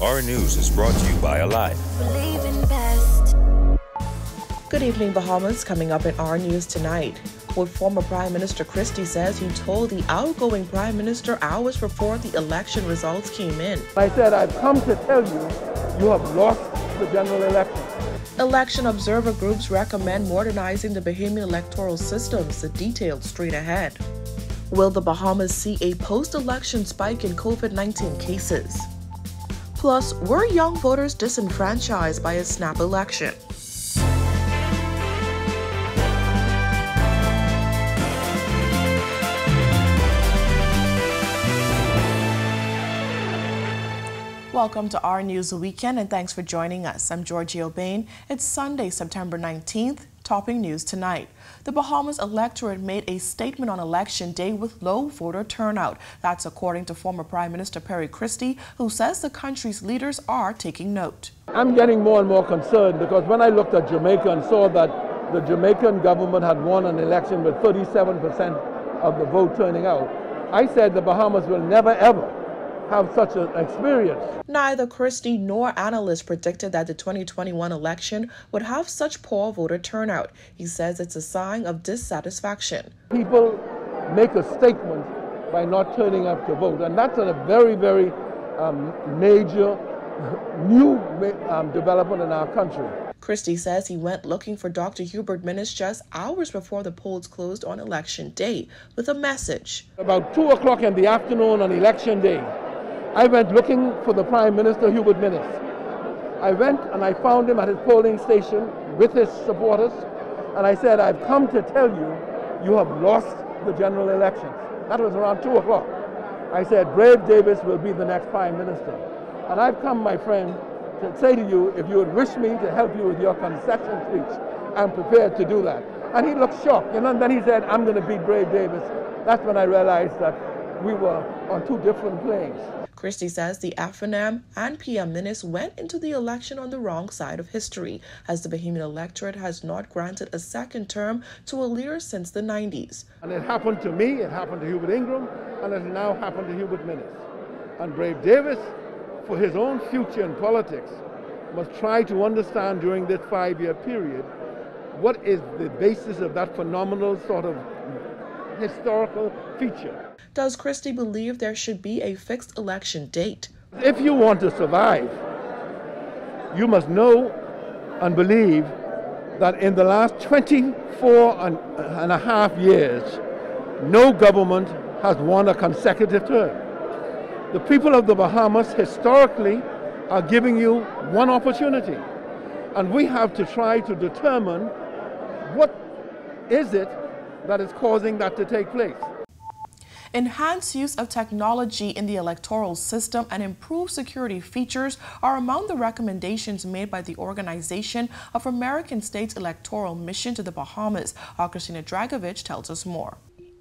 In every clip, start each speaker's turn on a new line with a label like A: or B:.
A: Our News is brought to you by Alive.
B: Believe in best.
C: Good evening, Bahamas. Coming up in our news tonight. What former Prime Minister Christie says he told the outgoing Prime Minister hours before the election results came in.
D: I said, I've come to tell you, you have lost the general election.
C: Election observer groups recommend modernizing the Bahamian electoral systems. The details straight ahead. Will the Bahamas see a post-election spike in COVID-19 cases? Plus, were young voters disenfranchised by a snap election? Welcome to our News Weekend and thanks for joining us. I'm Georgie O'Bain. It's Sunday, September 19th. Topping news tonight. The Bahamas electorate made a statement on election day with low voter turnout. That's according to former Prime Minister Perry Christie, who says the country's leaders are taking note.
D: I'm getting more and more concerned because when I looked at Jamaica and saw that the Jamaican government had won an election with 37% of the vote turning out, I said the Bahamas will never ever have such an experience.
C: Neither Christie nor analysts predicted that the 2021 election would have such poor voter turnout. He says it's a sign of dissatisfaction.
D: People make a statement by not turning up to vote, and that's a very, very major new development in our country.
C: Christie says he went looking for Dr. Hubert Minnis just hours before the polls closed on election day with a message.
D: About 2 o'clock in the afternoon on election day, I went looking for the Prime Minister, Hubert Minnis. I went and I found him at his polling station with his supporters, and I said, I've come to tell you, you have lost the general elections. That was around 2 o'clock. I said, Brave Davis will be the next Prime Minister. And I've come, my friend, to say to you, if you would wish me to help you with your concession speech, I'm prepared to do that. And he looked shocked, and then he said, I'm going to beat Brave Davis. That's when I realized that we were on two different planes.
C: Christie says the FNM and PM Minnis went into the election on the wrong side of history, as the Bahamian electorate has not granted a second term to a leader since the 90s.
D: And it happened to me, it happened to Hubert Ingram, and it now happened to Hubert Minnis. And Brave Davis, for his own future in politics, must try to understand during this 5-year period what is the basis of that phenomenal sort of historical feature.
C: Does Christie believe there should be a fixed election date?
D: If you want to survive, you must know and believe that in the last 24 and a half years, no government has won a consecutive term. The people of the Bahamas historically are giving you one opportunity, and we have to try to determine what is it that is causing that to take place.
C: Enhanced use of technology in the electoral system and improved security features are among the recommendations made by the Organization of American States Electoral Mission to the Bahamas. Christina Dragovich tells us more.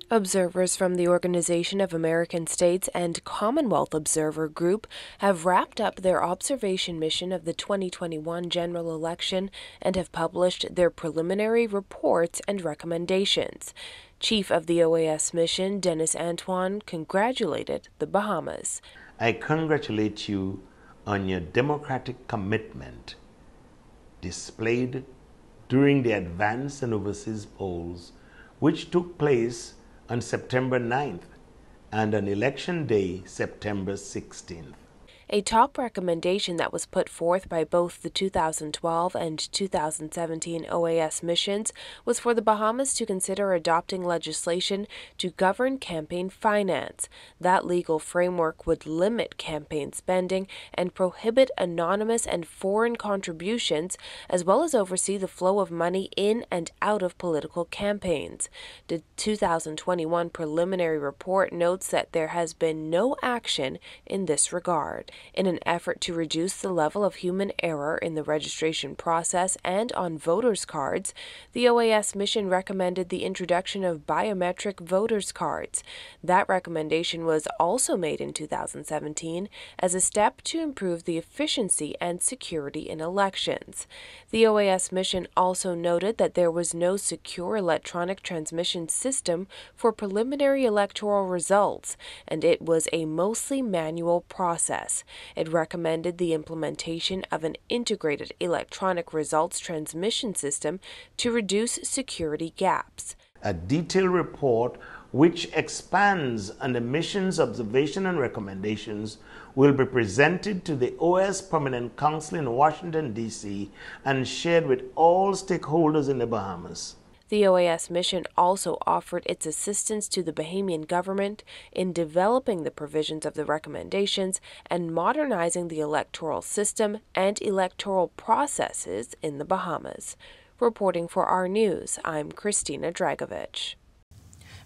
E: Observers from the Organization of American States and Commonwealth Observer Group have wrapped up their observation mission of the 2021 general election and have published their preliminary reports and recommendations. Chief of the OAS mission, Dennis Antoine, congratulated the Bahamas.
F: I congratulate you on your democratic commitment displayed during the advance and overseas polls, which took place on September 9th and on Election Day, September 16th.
E: A top recommendation that was put forth by both the 2012 and 2017 OAS missions was for the Bahamas to consider adopting legislation to govern campaign finance. That legal framework would limit campaign spending and prohibit anonymous and foreign contributions, as well as oversee the flow of money in and out of political campaigns. The 2021 preliminary report notes that there has been no action in this regard. In an effort to reduce the level of human error in the registration process and on voters' cards, the OAS mission recommended the introduction of biometric voters' cards. That recommendation was also made in 2017 as a step to improve the efficiency and security in elections. The OAS mission also noted that there was no secure electronic transmission system for preliminary electoral results, and it was a mostly manual process. Bahamas. It recommended the implementation of an integrated electronic results transmission system to reduce security gaps.
F: A detailed report which expands on the mission's observation and recommendations will be presented to the OAS Permanent Council in Washington, D.C. and shared with all stakeholders in the Bahamas.
E: The OAS mission also offered its assistance to the Bahamian government in developing the provisions of the recommendations and modernizing the electoral system and electoral processes in the Bahamas. Reporting for our news, I'm Christina Dragovich.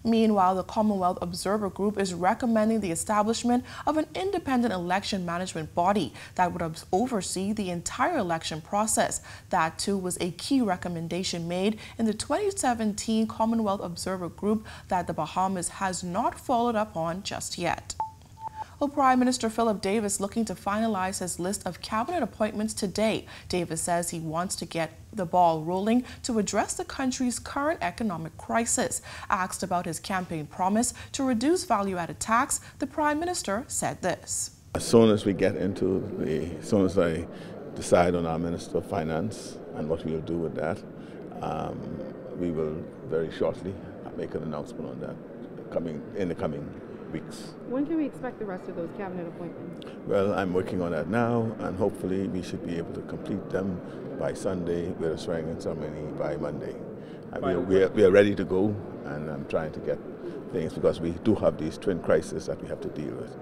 C: Meanwhile, the Commonwealth Observer Group is recommending the establishment of an independent election management body that would oversee the entire election process. That, too, was a key recommendation made in the 2017 Commonwealth Observer Group that the Bahamas has not followed up on just yet. Well, Prime Minister Philip Davis looking to finalize his list of cabinet appointments today. Davis says he wants to get the ball rolling to address the country's current economic crisis. Asked about his campaign promise to reduce value-added tax, the Prime Minister said this.
G: As soon as I decide on our Minister of Finance and what we'll do with that, we will very shortly make an announcement on that in the coming weeks.
H: When can we expect the rest of those cabinet appointments?
G: Well, I'm working on that now, and hopefully we should be able to complete them by Sunday with a swearing-in ceremony by Monday. We are ready to go, and I'm trying to get things because we do have these twin crises that we have to deal with.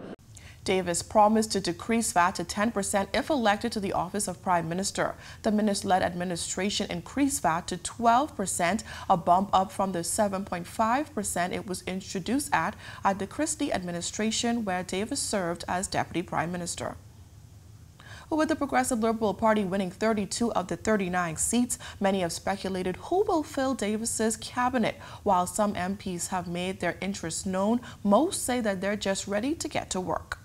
C: Davis promised to decrease VAT to 10% if elected to the office of Prime Minister. The minister-led administration increased VAT to 12%, a bump up from the 7.5% it was introduced at the Christie administration, where Davis served as Deputy Prime Minister. With the Progressive Liberal Party winning 32 of the 39 seats, many have speculated who will fill Davis's cabinet. While some MPs have made their interest known, most say that they're just ready to get to work.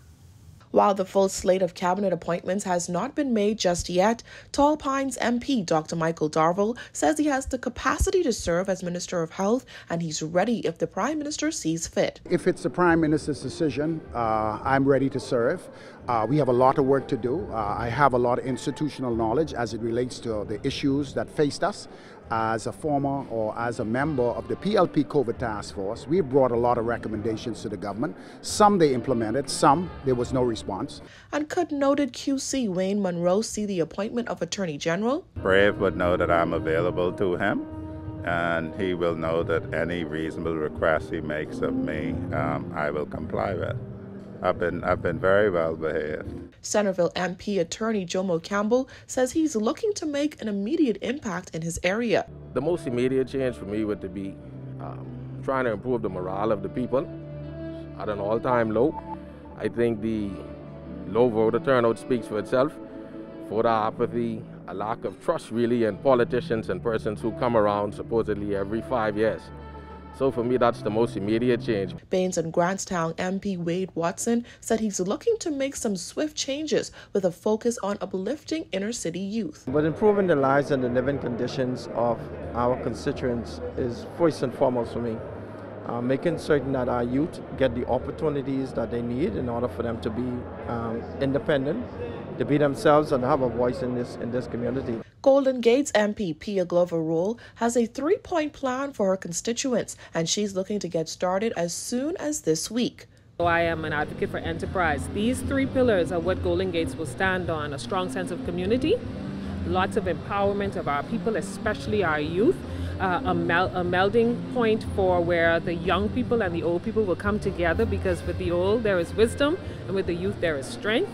C: While the full slate of cabinet appointments has not been made just yet, Tall Pines MP Dr. Michael Darville says he has the capacity to serve as Minister of Health, and he's ready if the Prime Minister sees fit.
I: If it's the Prime Minister's decision, I'm ready to serve. We have a lot of work to do. I have a lot of institutional knowledge as it relates to the issues that faced us. As a former or as a member of the PLP COVID Task Force, we brought a lot of recommendations to the government. Some they implemented, some there was no response.
C: And could noted QC Wayne Monroe see the appointment of Attorney General?
J: Brave would know that I'm available to him, and he will know that any reasonable request he makes of me, I will comply with. I've been very well behaved.
C: Centerville MP Attorney Jomo Campbell says he's looking to make an immediate impact in his area.
K: The most immediate change for me would be trying to improve the morale of the people at an all-time low. I think the low voter turnout speaks for itself. Voter apathy, a lack of trust really in politicians and persons who come around supposedly every 5 years. So for me, that's the most immediate change.
C: Baines and Grantstown MP Wade Watson said he's looking to make some swift changes with a focus on uplifting inner-city youth.
L: But improving the lives and the living conditions of our constituents is first and foremost for me. Making certain that our youth get the opportunities that they need in order for them to be independent, to be themselves and have a voice in this community.
C: Golden Gates MP Pia Glover Rule has a 3-point plan for her constituents, and she's looking to get started as soon as this week.
M: I am an advocate for enterprise. These 3 pillars are what Golden Gates will stand on: a strong sense of community, lots of empowerment of our people, especially our youth, a melding point for where the young people and the old people will come together, because with the old there is wisdom and with the youth there is strength.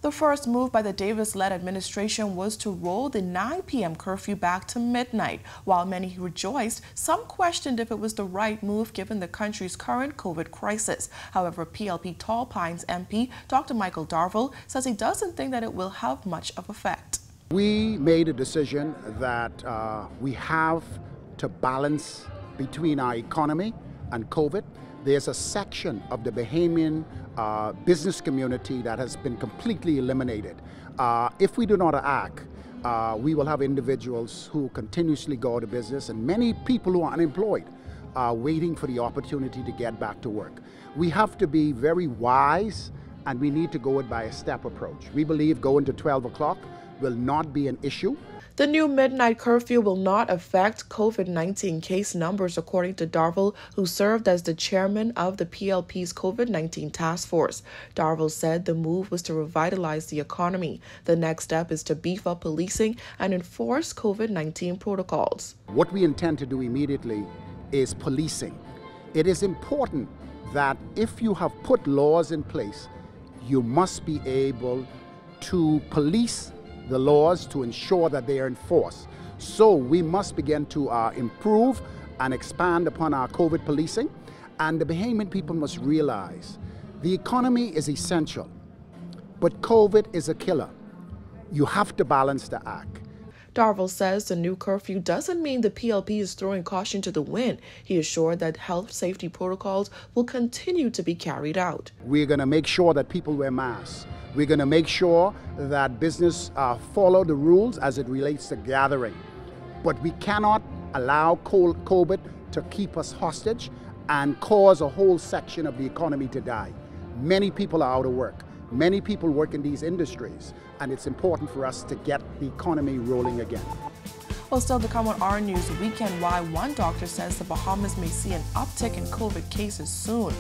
C: The first move by the Davis-led administration was to roll the 9 p.m. curfew back to midnight. While many rejoiced, some questioned if it was the right move given the country's current COVID crisis. However, PLP Tall Pines MP Dr. Michael Darville says he doesn't think that it will have much of effect.
I: We made a decision that we have to balance between our economy and COVID. There's a section of the Bahamian business community that has been completely eliminated. If we do not act, we will have individuals who continuously go out of business, and many people who are unemployed are waiting for the opportunity to get back to work. We have to be very wise and we need to go it by a step approach. We believe going to 12 o'clock will not be an issue.
C: The new midnight curfew will not affect COVID-19 case numbers, according to Darville, who served as the chairman of the PLP's COVID-19 task force. Darville said the move was to revitalize the economy. The next step is to beef up policing and enforce COVID-19 protocols.
I: What we intend to do immediately is policing. It is important that if you have put laws in place, you must be able to police the laws to ensure that they are enforced. So we must begin to improve and expand upon our COVID policing. And the Bahamian people must realize the economy is essential, but COVID is a killer. You have to balance the act.
C: Darville says the new curfew doesn't mean the PLP is throwing caution to the wind. He assured that health safety protocols will continue to be carried out.
I: We're going to make sure that people wear masks. We're going to make sure that business follow the rules as it relates to gathering. But we cannot allow COVID to keep us hostage and cause a whole section of the economy to die. Many people are out of work. Many people work in these industries, and it's important for us to get the economy rolling again.
C: Well, still to come on our News Weekend, why one doctor says the Bahamas may see an uptick in COVID cases soon.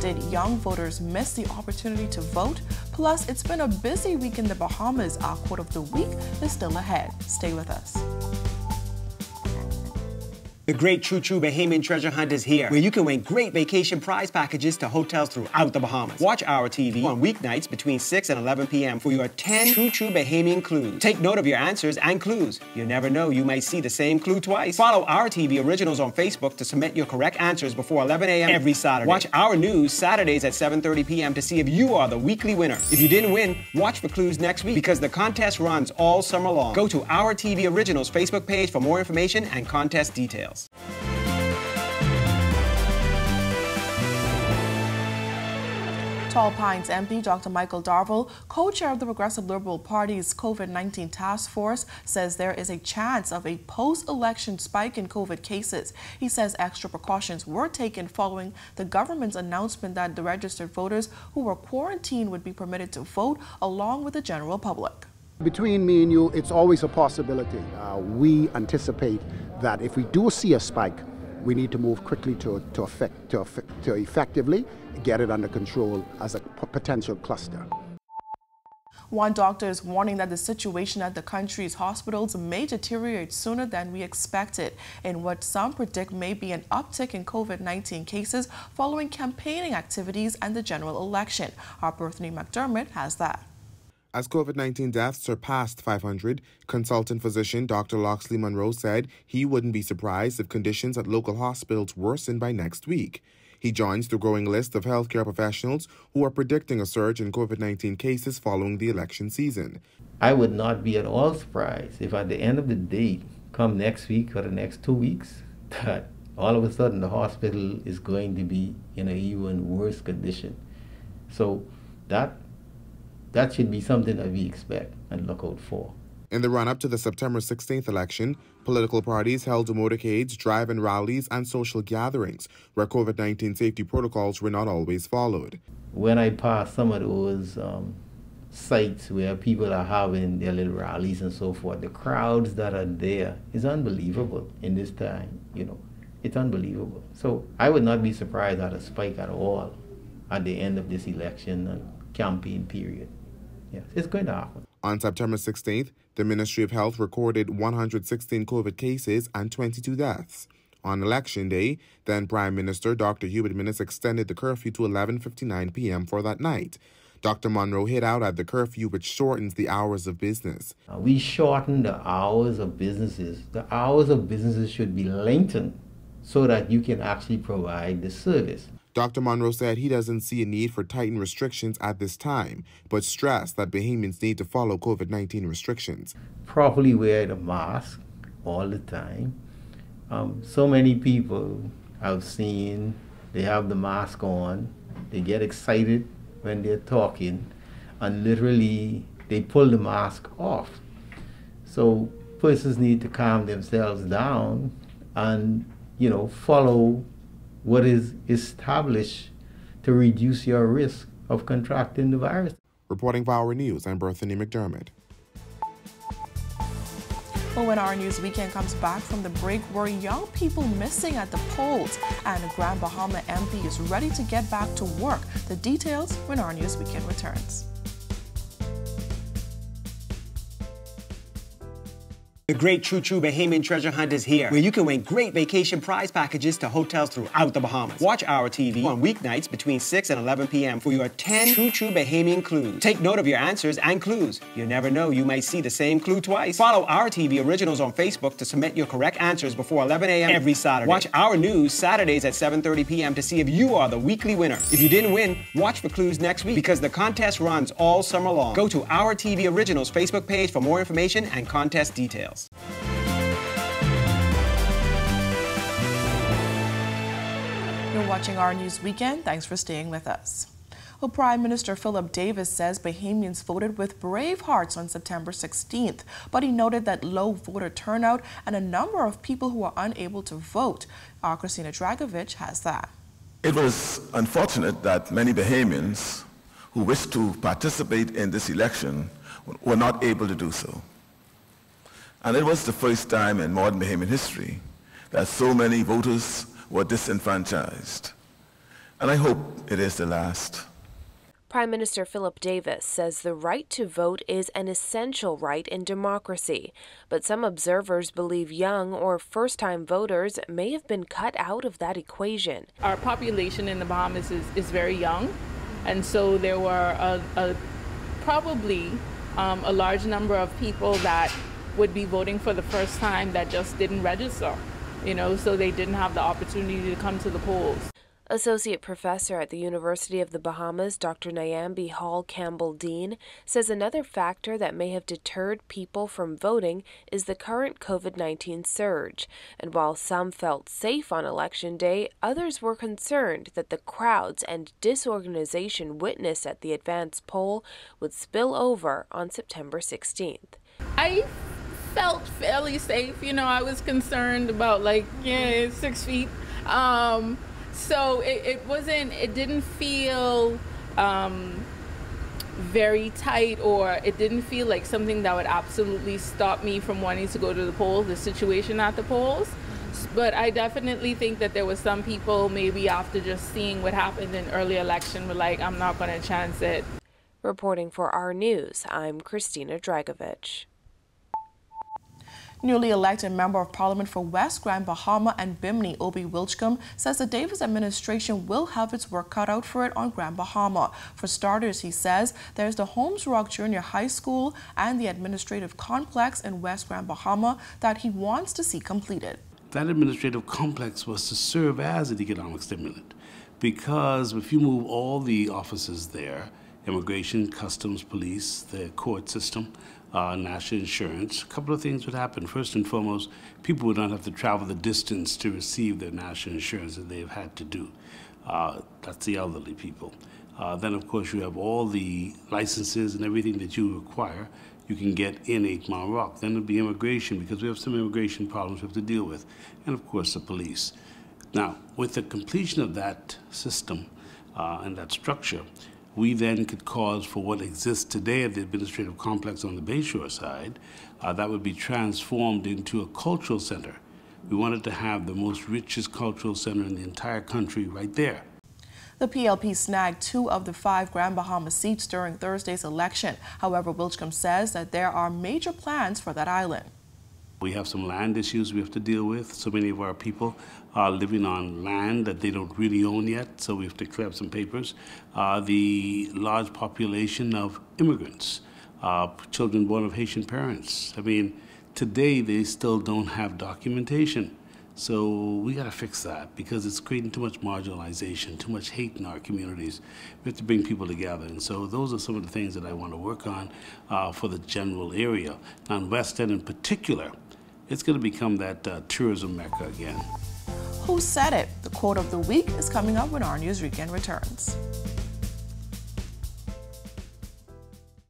C: Did young voters miss the opportunity to vote? Plus, it's been a busy week in the Bahamas. Our quote of the week is still ahead. Stay with us.
N: The great True Bahamian Treasure Hunt is here, where you can win great vacation prize packages to hotels throughout the Bahamas. Watch Our TV on weeknights between 6 and 11 p.m. for your 10 True Bahamian clues. Take note of your answers and clues. You never know, you might see the same clue twice. Follow Our TV Originals on Facebook to submit your correct answers before 11 a.m. every Saturday. Watch Our News Saturdays at 7:30 p.m. to see if you are the weekly winner. If you didn't win, watch for clues next week because the contest runs all summer long. Go to Our TV Originals Facebook page for more information and contest details.
C: Tall Pines MP Dr. Michael Darville, co-chair of the Progressive Liberal Party's COVID-19 task force, says there is a chance of a post-election spike in COVID cases. He says extra precautions were taken following the government's announcement that the registered voters who were quarantined would be permitted to vote along with the general public.
I: Between me and you, it's always a possibility. We anticipate that if we do see a spike, we need to move quickly to effectively get it under control as a potential cluster.
C: One doctor is warning that the situation at the country's hospitals may deteriorate sooner than we expected in what some predict may be an uptick in COVID-19 cases following campaigning activities and the general election. Our Berthany McDermott has that.
O: As COVID-19 deaths surpassed 500, consultant physician Dr. Loxley Monroe said he wouldn't be surprised if conditions at local hospitals worsen by next week. He joins the growing list of healthcare professionals who are predicting a surge in COVID-19 cases following the election season.
P: I would not be at all surprised if at the end of the day, come next week or the next 2 weeks, that all of a sudden the hospital is going to be in an even worse condition. So that should be something that we expect and look out for.
O: In the run-up to the September 16th election, political parties held motorcades, drive-in rallies, and social gatherings where COVID-19 safety protocols were not always followed.
P: When I pass some of those sites where people are having their little rallies and so forth, the crowds that are there is unbelievable in this time, It's unbelievable. So I would not be surprised at a spike at all at the end of this election and campaign period. Yes, it's going to happen.
O: On September 16th, the Ministry of Health recorded 116 COVID cases and 22 deaths. On Election Day, then Prime Minister Dr. Hubert Minnis extended the curfew to 11:59 p.m. for that night. Dr. Monroe hit out at the curfew, which shortens the hours of business.
P: We shorten the hours of businesses. The hours of businesses should be lengthened so that you can actually provide the service.
O: Dr. Monroe said he doesn't see a need for tightened restrictions at this time, but stressed that Bahamians need to follow COVID-19 restrictions.
P: Properly wear the mask all the time. So many people I've seen, they have the mask on, they get excited when they're talking, and literally they pull the mask off. So persons need to calm themselves down and, follow what is established to reduce your risk of contracting the virus.
O: Reporting for Our News, I'm Berthany McDermott.
C: Well, when Our News Weekend comes back from the break, were young people missing at the polls? And Grand Bahama MP is ready to get back to work. The details when Our News Weekend returns.
N: The great True Bahamian treasure hunt is here, where you can win great vacation prize packages to hotels throughout the Bahamas. Watch Our TV on weeknights between 6 and 11 p.m. for your 10 True Bahamian clues. Take note of your answers and clues. You never know, you might see the same clue twice. Follow Our TV Originals on Facebook to submit your correct answers before 11 a.m. every Saturday. Watch Our News Saturdays at 7:30 p.m. to see if you are the weekly winner. If you didn't win, watch for clues next week because the contest runs all summer long. Go to Our TV Originals Facebook page for more information and contest details.
C: You're watching Our News Weekend. Thanks for staying with us. Well, Prime Minister Philip Davis says Bahamians voted with brave hearts on September 16th, but he noted that low voter turnout and a number of people who are unable to vote. Our Christina Dragovich has that.
G: It was unfortunate that many Bahamians who wished to participate in this election were not able to do so. And it was the first time in modern Bahamian history that so many voters were disenfranchised. And I hope it is the last.
E: Prime Minister Philip Davis says the right to vote is an essential right in democracy, but some observers believe young or first-time voters may have been cut out of that equation.
Q: Our population in the Bahamas is very young, and so there were probably a large number of people that would be voting for the first time that just didn't register, so they didn't have the opportunity to come to the polls.
E: Associate Professor at the University of the Bahamas, Dr. Nyambi Hall Campbell-Dean, says another factor that may have deterred people from voting is the current COVID-19 surge. And while some felt safe on Election Day, others were concerned that the crowds and disorganization witnessed at the advanced poll would spill over on September 16th.
Q: I felt fairly safe. I was concerned about 6 feet. So it didn't feel very tight, or it didn't feel like something that would absolutely stop me from wanting to go to the polls, the situation at the polls. But I definitely think that there were some people maybe after just seeing what happened in early election were like, I'm not going to chance it.
E: Reporting for Our News, I'm Christina Dragovich.
C: Newly elected Member of Parliament for West Grand Bahama and Bimini, Obi Wilchcombe, says the Davis administration will have its work cut out for it on Grand Bahama. For starters, he says, there's the Holmes Rock Junior High School and the administrative complex in West Grand Bahama that he wants to see completed.
R: That administrative complex was to serve as an economic stimulant, because if you move all the offices there, immigration, customs, police, the court system, national insurance, a couple of things would happen. First and foremost, people would not have to travel the distance to receive their national insurance that they've had to do. That's the elderly people. Then, of course, you have all the licenses and everything that you require you can get in 8 Mile Rock. Then it'll be immigration, because we have some immigration problems we have to deal with. And, of course, the police. Now, with the completion of that system and that structure, we then could cause for what exists today at the administrative complex on the Bayshore side, that would be transformed into a cultural center. We wanted to have the most richest cultural center in the entire country right there.
C: The PLP snagged 2 of the 5 Grand Bahama seats during Thursday's election. However, Wilchcombe says that there are major plans for that island.
R: We have some land issues we have to deal with. So many of our people are living on land that they don't really own yet, so we have to clear up some papers. The large population of immigrants, children born of Haitian parents. I mean, today they still don't have documentation. So we got to fix that, because it's creating too much marginalization, too much hate in our communities. We have to bring people together. And so those are some of the things that I want to work on for the general area. Now in West End in particular, it's going to become that tourism mecca again.
C: Who said it? The quote of the week is coming up when Our News Weekend returns.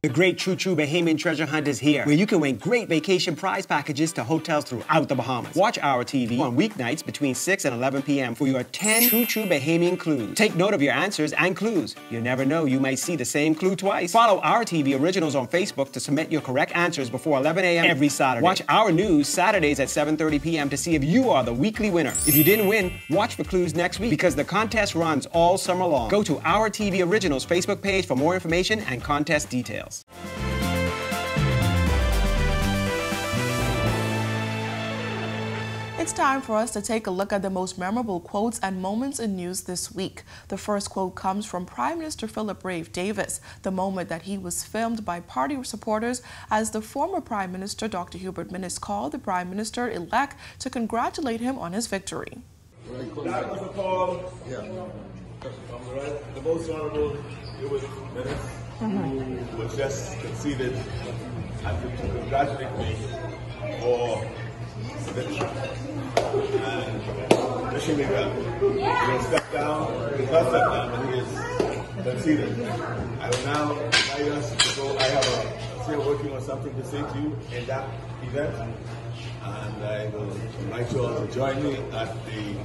N: The great True True Bahamian treasure hunt is here, where you can win great vacation prize packages to hotels throughout the Bahamas. Watch our TV on weeknights between 6 and 11 p.m. for your 10 True True Bahamian clues. Take note of your answers and clues. You never know, you might see the same clue twice. Follow our TV originals on Facebook to submit your correct answers before 11 a.m. every Saturday. Watch our news Saturdays at 7:30 p.m. to see if you are the weekly winner. If you didn't win, watch for clues next week because the contest runs all summer long. Go to our TV originals Facebook page for more information and contest details.
C: It's time for us to take a look at the most memorable quotes and moments in news this week. The first quote comes from Prime Minister Philip Rave Davis, the moment that he was filmed by party supporters as the former Prime Minister Dr. Hubert Minnis called the Prime Minister-elect to congratulate him on his victory.
G: Dr. Paul, the most honorable Hubert Minnis, who was just conceded and to congratulate me for the victory. And wishing me well. He will step down, he does step down, but he is conceded. I will now invite us to go. I have still working on something to say to you in that event. And I will invite you all to join me at the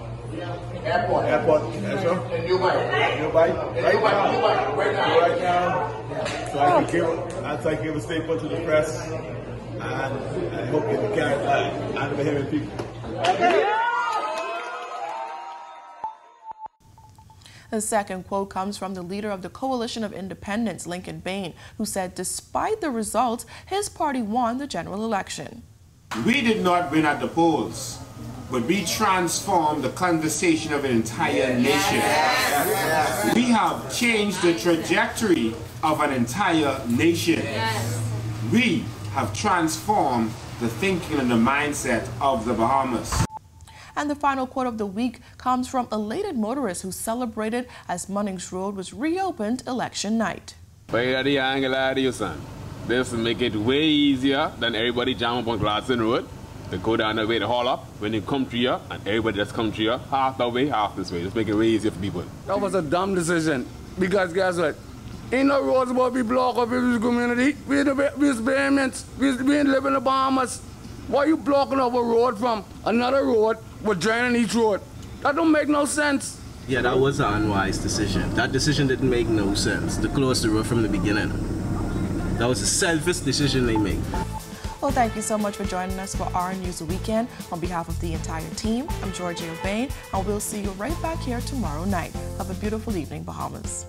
G: airport. Yes, sir? In Dubai. Right now. So I can give a statement to the press, and I hope it will carry by and the Bahamian people.
C: The second quote comes from the leader of the Coalition of Independents, Lincoln Bain, who said despite the results, his party won the general election.
S: We did not win at the polls, but we transformed the conversation of an entire nation. We have changed the trajectory of an entire nation. We have transformed the thinking and the mindset of the Bahamas.
C: And the final quote of the week comes from elated motorists who celebrated as Munnings Road was reopened election night.
T: This will make it way easier than everybody jam up on Gladstone Road. They go down the way, they haul up. When they come to you, and everybody just come to you, half that way, half this way. Just make it way easier for people.
U: That was a dumb decision. Because guess what? Ain't no roads about to be blocked up in this community. We're Bahamians. We ain't live in the Bahamas. Why are you blocking up a road from another road with draining each road? That don't make no sense.
V: Yeah, that was an unwise decision. That decision didn't make no sense to close the road from the beginning. That was a selfish decision they made.
C: Well, thank you so much for joining us for Our News Weekend. On behalf of the entire team, I'm Georgia O'Bain, and we'll see you right back here tomorrow night. Have a beautiful evening, Bahamas.